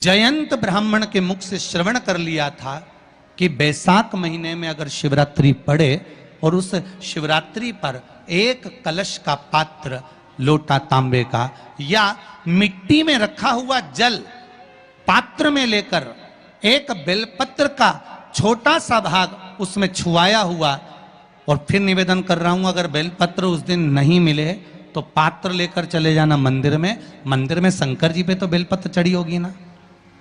जयंत ब्राह्मण के मुख से श्रवण कर लिया था कि बैसाख महीने में अगर शिवरात्रि पड़े और उस शिवरात्रि पर एक कलश का पात्र, लोटा तांबे का या मिट्टी में रखा हुआ जल पात्र में लेकर एक बेलपत्र का छोटा सा भाग उसमें छुआया हुआ, और फिर निवेदन कर रहा हूं अगर बेलपत्र उस दिन नहीं मिले तो पात्र लेकर चले जाना मंदिर में। मंदिर में शंकर जी पे तो बेलपत्र चढ़ी होगी ना,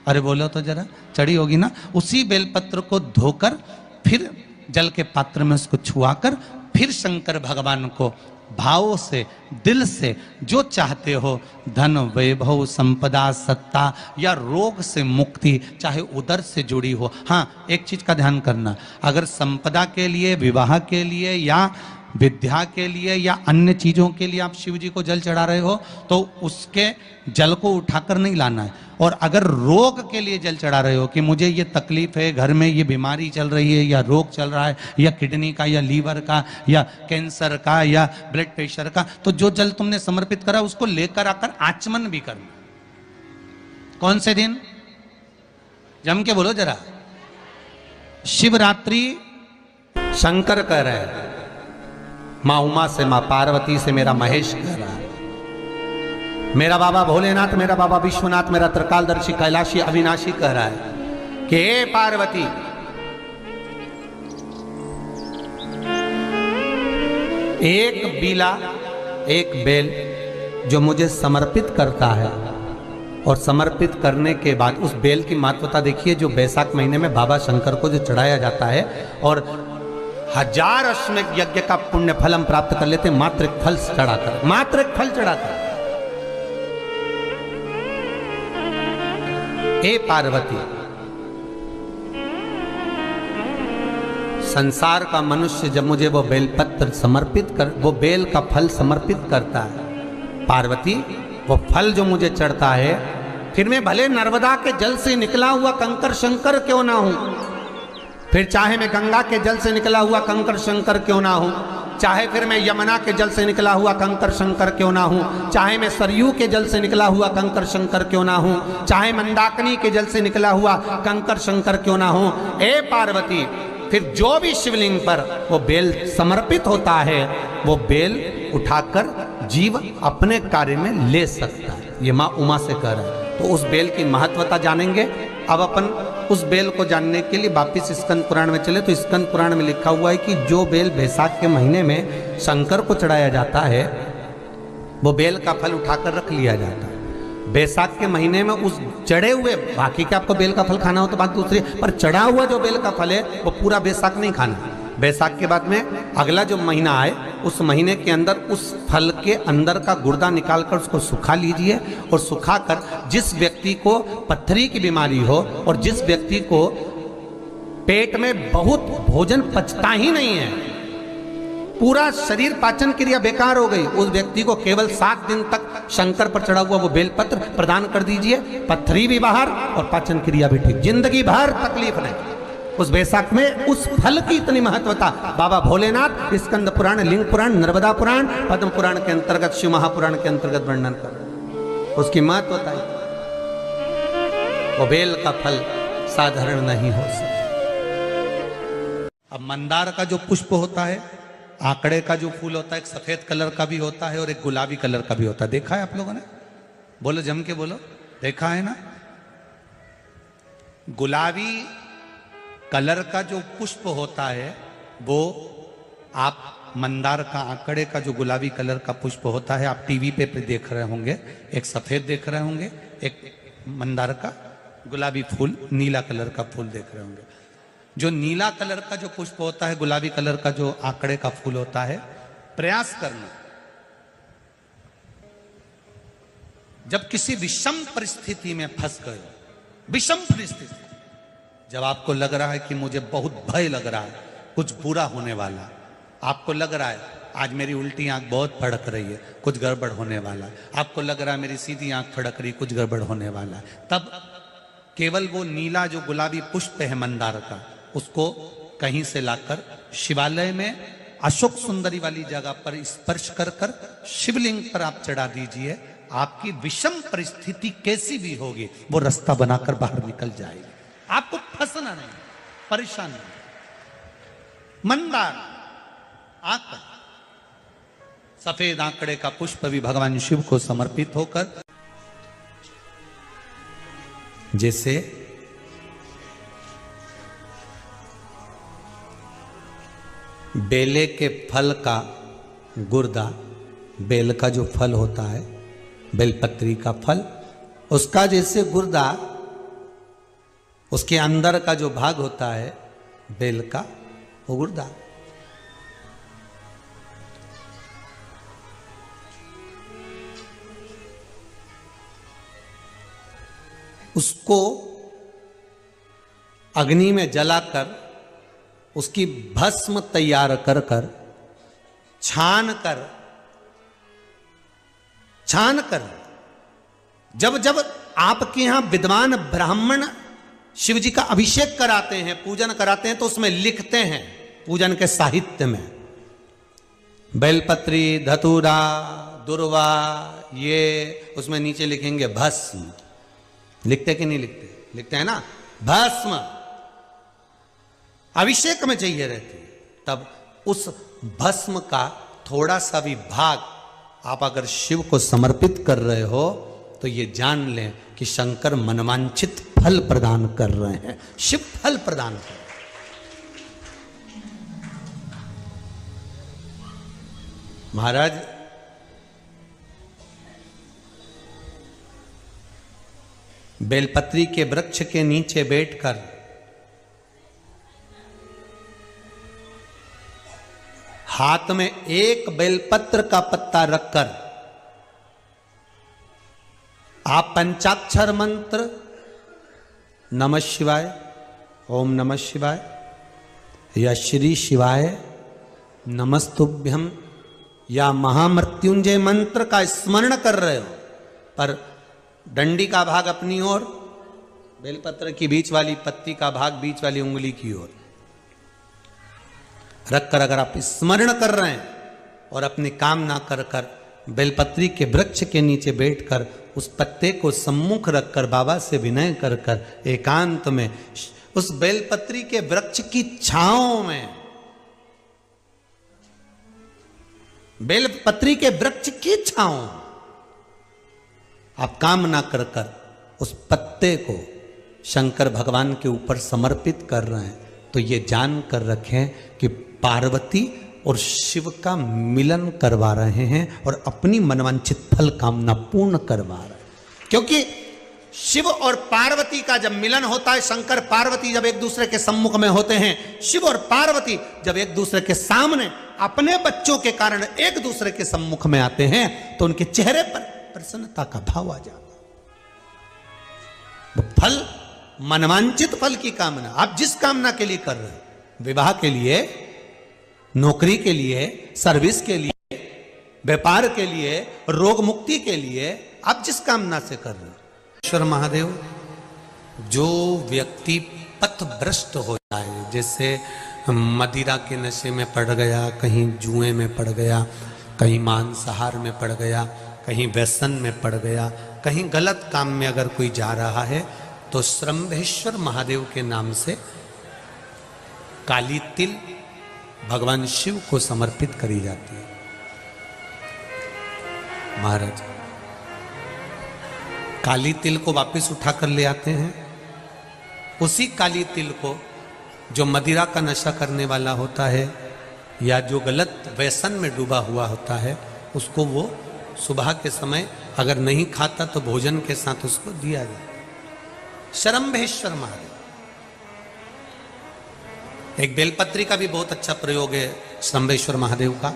अरे बोलो तो जरा, चढ़ी होगी ना। उसी बेलपत्र को धोकर फिर जल के पात्र में उसको छुआकर फिर शंकर भगवान को भाव से, दिल से जो चाहते हो, धन वैभव संपदा सत्ता या रोग से मुक्ति, चाहे उदर से जुड़ी हो। हाँ, एक चीज का ध्यान करना, अगर संपदा के लिए, विवाह के लिए या विद्या के लिए या अन्य चीजों के लिए आप शिव जी को जल चढ़ा रहे हो तो उसके जल को उठाकर नहीं लाना है। और अगर रोग के लिए जल चढ़ा रहे हो कि मुझे ये तकलीफ है, घर में ये बीमारी चल रही है या रोग चल रहा है या किडनी का या लीवर का या कैंसर का या ब्लड प्रेशर का, तो जो जल तुमने समर्पित करा उसको लेकर आकर आचमन भी करना। कौन से दिन? जम के बोलो जरा। शिवरात्रि शंकर कह रहे हैं, माँ उमा से, माँ पार्वती से मेरा महेश कह रहा है, मेरा बाबा भोलेनाथ, मेरा बाबा विश्वनाथ, मेरा त्रिकालदर्शी कैलाशी अविनाशी कह रहा है कि हे पार्वती, एक बीला, एक बेल जो मुझे समर्पित करता है और समर्पित करने के बाद उस बेल की महत्वता देखिए, जो बैसाख महीने में बाबा शंकर को जो चढ़ाया जाता है और 1000 अश्वमेध यज्ञ का पुण्य फल हम प्राप्त कर लेते, मात्र एक फल चढ़ाकर, मात्र एक फल चढ़ाकर। हे पार्वती, संसार का मनुष्य जब मुझे वो बेलपत्र समर्पित कर, वो बेल का फल समर्पित करता है, पार्वती वो फल जो मुझे चढ़ता है, फिर मैं भले नर्मदा के जल से निकला हुआ कंकर शंकर क्यों ना हूं, फिर चाहे मैं गंगा के जल से निकला हुआ कंकर शंकर क्यों ना हूं, चाहे फिर मैं यमुना के जल से निकला हुआ कंकर शंकर क्यों ना हूं, चाहे मैं सरयू के जल से निकला हुआ कंकर शंकर क्यों ना हूं, चाहे मंदाकिनी के जल से निकला हुआ कंकर शंकर क्यों ना हूं, ए पार्वती, फिर जो भी शिवलिंग पर वो बेल समर्पित होता है वो बेल उठाकर जीव अपने कार्य में ले सकता है। ये माँ उमा से कह रहा है। तो उस बेल की महत्वता जानेंगे। अब अपन उस बेल को जानने के लिए वापिस स्कंद पुराण में चले तो स्कंद पुराण में लिखा हुआ है कि जो बेल बैसाख के महीने में शंकर को चढ़ाया जाता है वो बेल का फल उठाकर रख लिया जाता है। बैसाख के महीने में उस चढ़े हुए, बाकी के आपको बेल का फल खाना हो तो बात दूसरी, पर चढ़ा हुआ जो बेल का फल है वो पूरा बैसाख नहीं खाना। बैसाख के बाद में अगला जो महीना आए उस महीने के अंदर उस फल के अंदर का गुर्दा निकालकर उसको सुखा लीजिए, और सुखाकर जिस व्यक्ति को पथरी की बीमारी हो और जिस व्यक्ति को पेट में बहुत भोजन पचता ही नहीं है, पूरा शरीर पाचन क्रिया बेकार हो गई, उस व्यक्ति को केवल 7 दिन तक शंकर पर चढ़ा हुआ वो बेलपत्र प्रदान कर दीजिए। पथरी भी बाहर और पाचन क्रिया भी ठीक, जिंदगी भर तकलीफ नहीं। उस बैसाख में उस फल की इतनी महत्वता बाबा भोलेनाथ स्कंद पुराण, लिंग पुराण, नर्मदा पुराण, पद्म पुराण के अंतर्गत, शिव महापुराण के अंतर्गत वर्णन कर, उसकी महत्वता है। वो बेल का फल साधारण नहीं हो सकता। अब मंदार का जो पुष्प होता है, आंकड़े का जो फूल होता है, एक सफेद कलर का भी होता है और एक गुलाबी कलर का भी होता है। देखा है आप लोगों ने? बोलो, जम के बोलो, देखा है ना? गुलाबी कलर का जो पुष्प होता है वो, आप मंदार का, आंकड़े का जो गुलाबी कलर का पुष्प होता है, आप टीवी पे देख रहे होंगे, एक सफेद देख रहे होंगे, एक मंदार का गुलाबी फूल, नीला कलर का फूल देख रहे होंगे। जो नीला कलर का जो पुष्प होता है, गुलाबी कलर का जो आंकड़े का फूल होता है, प्रयास करना, जब किसी विषम परिस्थिति में फंस गए, विषम परिस्थिति, जब आपको लग रहा है कि मुझे बहुत भय लग रहा है, कुछ बुरा होने वाला, आपको लग रहा है आज मेरी उल्टी आंख बहुत फड़क रही है, कुछ गड़बड़ होने वाला है, आपको लग रहा है मेरी सीधी आंख फड़क रही, कुछ गड़बड़ होने वाला है, तब केवल वो नीला जो गुलाबी पुष्प है मंदार का, उसको कहीं से लाकर शिवालय में अशोक सुंदरी वाली जगह पर स्पर्श कर कर शिवलिंग पर आप चढ़ा दीजिए। आपकी विषम परिस्थिति कैसी भी होगी वो रास्ता बनाकर बाहर निकल जाएगी। आपको फंसना नहीं, परेशान नहीं। मंदार आकर सफेद आंकड़े का पुष्प भी भगवान शिव को समर्पित होकर, जैसे बेले के फल का गुर्दा, बेल का जो फल होता है, बेलपत्री का फल, उसका जैसे गुर्दा, उसके अंदर का जो भाग होता है बेल का, वो गुर्दा। उसको अग्नि में जलाकर उसकी भस्म तैयार कर कर छान कर जब जब आपके यहां विद्वान ब्राह्मण शिव जी का अभिषेक कराते हैं, पूजन कराते हैं, तो उसमें लिखते हैं पूजन के साहित्य में बेलपत्री, धतूरा, दुर्वा, ये उसमें नीचे लिखेंगे भस्म। लिखते कि नहीं लिखते? लिखते हैं ना, भस्म अभिषेक में चाहिए रहती है। तब उस भस्म का थोड़ा सा भी भाग आप अगर शिव को समर्पित कर रहे हो तो ये जान लें कि शंकर मनवांछित फल प्रदान कर रहे हैं, शिव फल प्रदान कर रहे हैं। महाराज बेलपत्री के वृक्ष के नीचे बैठकर हाथ में एक बेलपत्र का पत्ता रखकर आप पंचाक्षर मंत्र नमः शिवाय, ओम नमः शिवाय या श्री शिवाय नमस्तुभ्यम या महामृत्युंजय मंत्र का स्मरण कर रहे हो, पर डंडी का भाग अपनी ओर, बेलपत्र की बीच वाली पत्ती का भाग बीच वाली उंगली की ओर रखकर अगर आप स्मरण कर रहे हैं और अपनी कामना कर कर बेलपत्री के वृक्ष के नीचे बैठकर उस पत्ते को सम्मुख रखकर बाबा से विनय कर कर एकांत में उस बेलपत्री के वृक्ष की छांव में, बेलपत्री के वृक्ष की छांव आप कामना कर कर उस पत्ते को शंकर भगवान के ऊपर समर्पित कर रहे हैं, तो ये जान कर रखें कि पार्वती और शिव का मिलन करवा रहे हैं और अपनी मनवांछित फल कामना पूर्ण करवा रहे हैं। क्योंकि शिव और पार्वती का जब मिलन होता है, शंकर पार्वती जब एक दूसरे के सम्मुख में होते हैं, शिव और पार्वती जब एक दूसरे के सामने अपने बच्चों के कारण एक दूसरे के सम्मुख में आते हैं, तो उनके चेहरे पर प्रसन्नता का भाव आ जाता है। फल, मनवांचित फल की कामना आप जिस कामना के लिए कर रहे हैं, विवाह के लिए, नौकरी के लिए, सर्विस के लिए, व्यापार के लिए, रोग मुक्ति के लिए, आप जिस कामना से कर रहे हैं, ईश्वर महादेव, जो व्यक्ति पथभ्रष्ट हो जाए, जैसे मदिरा के नशे में पड़ गया, कहीं जुए में पड़ गया, कहीं मांसाहार में पड़ गया, कहीं व्यसन में पड़ गया, कहीं गलत काम में अगर कोई जा रहा है, तो श्रम्भेश्वर महादेव के नाम से काली तिल भगवान शिव को समर्पित करी जाती है। महाराज काली तिल को वापस उठा कर ले आते हैं। उसी काली तिल को जो मदिरा का नशा करने वाला होता है या जो गलत व्यसन में डूबा हुआ होता है, उसको वो सुबह के समय अगर नहीं खाता तो भोजन के साथ उसको दिया जाए। श्रम्भेश्वर महादेव, एक बेलपत्री का भी बहुत अच्छा प्रयोग है श्रम्भेश्वर महादेव का,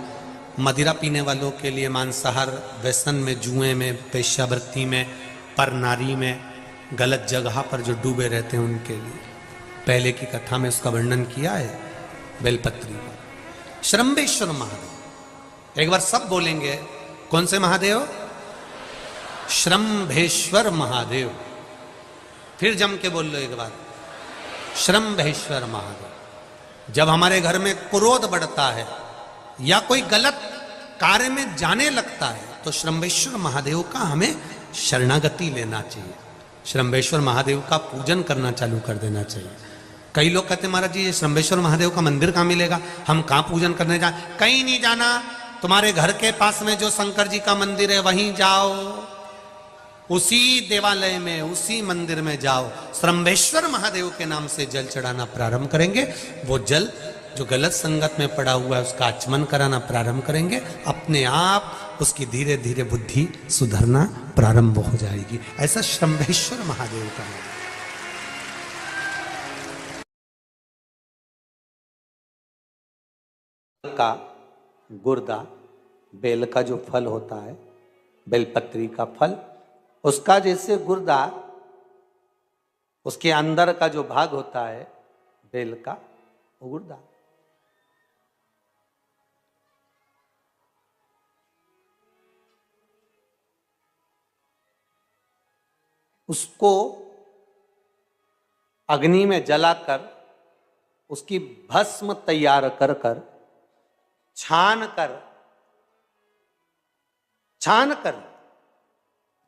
मदिरा पीने वालों के लिए, मांसाहार, व्यसन में, जुए में, वेश्यावृत्ति में, पर नारी में, गलत जगह पर जो डूबे रहते हैं उनके लिए। पहले की कथा में उसका वर्णन किया है बेलपत्री का। श्रम्भेश्वर महादेव, एक बार सब बोलेंगे, कौन से महादेव? श्रम्भेश्वर महादेव। फिर जम के बोल लो एक बार, श्रम्भेश्वर महादेव। जब हमारे घर में क्रोध बढ़ता है या कोई गलत कार्य में जाने लगता है, तो श्रंबेश्वर महादेव का हमें शरणागति लेना चाहिए, श्रंबेश्वर महादेव का पूजन करना चालू कर देना चाहिए। कई लोग कहते महाराज जी ये श्रंबेश्वर महादेव का मंदिर कहाँ मिलेगा, हम कहाँ पूजन करने जाए? कहीं नहीं जाना, तुम्हारे घर के पास में जो शंकर जी का मंदिर है वहीं जाओ, उसी देवालय में उसी मंदिर में जाओ, श्रंबेश्वर महादेव के नाम से जल चढ़ाना प्रारंभ करेंगे। वो जल जो गलत संगत में पड़ा हुआ है उसका आचमन कराना प्रारंभ करेंगे, अपने आप उसकी धीरे धीरे बुद्धि सुधरना प्रारंभ हो जाएगी। ऐसा श्रंबेश्वर महादेव का नाम का गुर्दा, बेल का जो फल होता है, बेलपत्री का फल, उसका जैसे गुर्दा, उसके अंदर का जो भाग होता है बेल का, वो गुर्दा। उसको अग्नि में जलाकर उसकी भस्म तैयार कर कर छान कर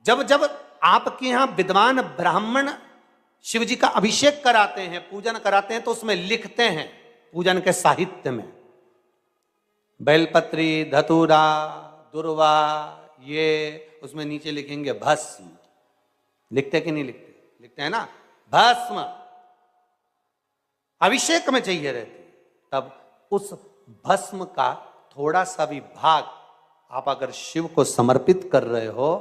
जब जब आपके यहां विद्वान ब्राह्मण शिव जी का अभिषेक कराते हैं, पूजन कराते हैं, तो उसमें लिखते हैं पूजन के साहित्य में बेलपत्री, धतूरा, दुर्वा, ये उसमें नीचे लिखेंगे भस्म। लिखते कि नहीं लिखते? लिखते हैं ना, भस्म अभिषेक में चाहिए रहती। तब उस भस्म का थोड़ा सा भी भाग आप अगर शिव को समर्पित कर रहे हो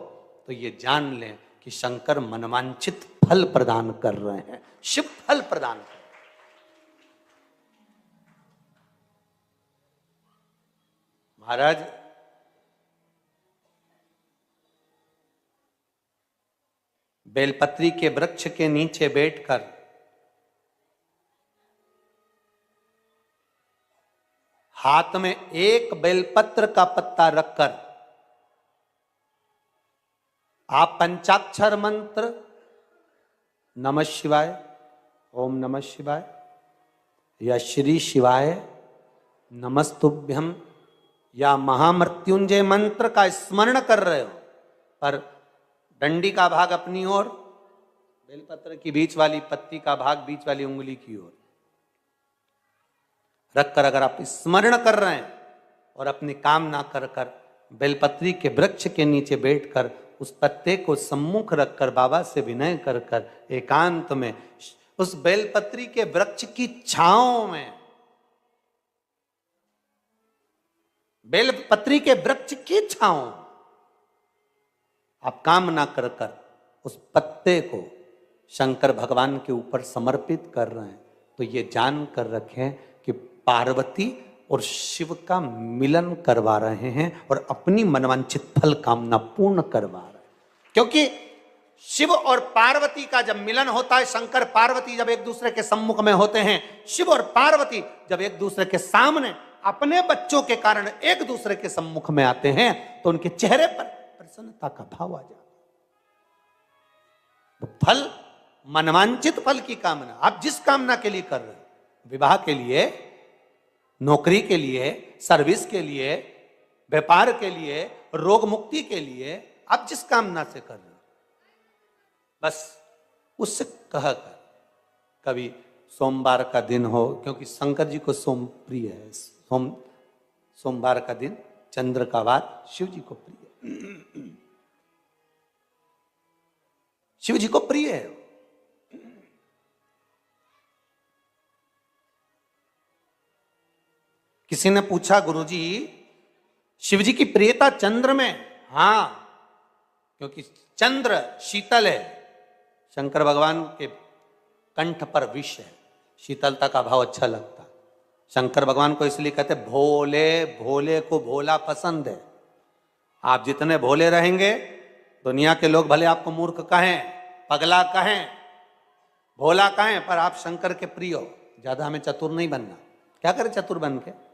तो ये जान लें कि शंकर मनवांछित फल प्रदान कर रहे हैं, शिव फल प्रदान कर रहे हैं। महाराज बेलपत्री के वृक्ष के नीचे बैठकर हाथ में एक बेलपत्र का पत्ता रखकर आप पंचाक्षर मंत्र नमः शिवाय, ओम नमः शिवाय या श्री शिवाय नमस्तुभ्यम या महामृत्युंजय मंत्र का स्मरण कर रहे हो, पर डंडी का भाग अपनी ओर, बेलपत्र की बीच वाली पत्ती का भाग बीच वाली उंगली की ओर रखकर अगर आप स्मरण कर रहे हैं और अपनी कामना कर कर बेलपत्री के वृक्ष के नीचे बैठकर उस पत्ते को सम्मुख रखकर बाबा से विनय कर कर एकांत में उस बेलपत्री के वृक्ष की छांव में, बेलपत्री के वृक्ष की छांव आप कामना कर कर उस पत्ते को शंकर भगवान के ऊपर समर्पित कर रहे हैं, तो ये जान कर रखें कि पार्वती और शिव का मिलन करवा रहे हैं और अपनी मनवांछित फल कामना पूर्ण करवा रहे हैं। क्योंकि शिव और पार्वती का जब मिलन होता है, शंकर पार्वती जब एक दूसरे के सम्मुख में होते हैं, शिव और पार्वती जब एक दूसरे के सामने अपने बच्चों के कारण एक दूसरे के सम्मुख में आते हैं, तो उनके चेहरे पर प्रसन्नता का भाव आ जाता है। तो फल, मनवांछित फल की कामना आप जिस कामना के लिए कर रहे हैं, विवाह के लिए, नौकरी के लिए, सर्विस के लिए, व्यापार के लिए, रोग मुक्ति के लिए, आप जिस कामना से कर रहे हो, बस उससे कह कर, कभी सोमवार का दिन हो, क्योंकि शंकर जी को सोम प्रिय है, सोमवार का दिन, चंद्र का वार शिव जी को प्रिय है, शिव जी को प्रिय है। किसी ने पूछा गुरुजी शिव जी की प्रियता चंद्र में? हां, क्योंकि चंद्र शीतल है, शंकर भगवान के कंठ पर विष है, शीतलता का भाव अच्छा लगता है। शंकर भगवान को इसलिए कहते भोले, भोले को भोला पसंद है। आप जितने भोले रहेंगे, दुनिया के लोग भले आपको मूर्ख कहें, पगला कहें, भोला कहें, पर आप शंकर के प्रिय हो। ज्यादा हमें चतुर नहीं बनना। क्या करें चतुर बन के?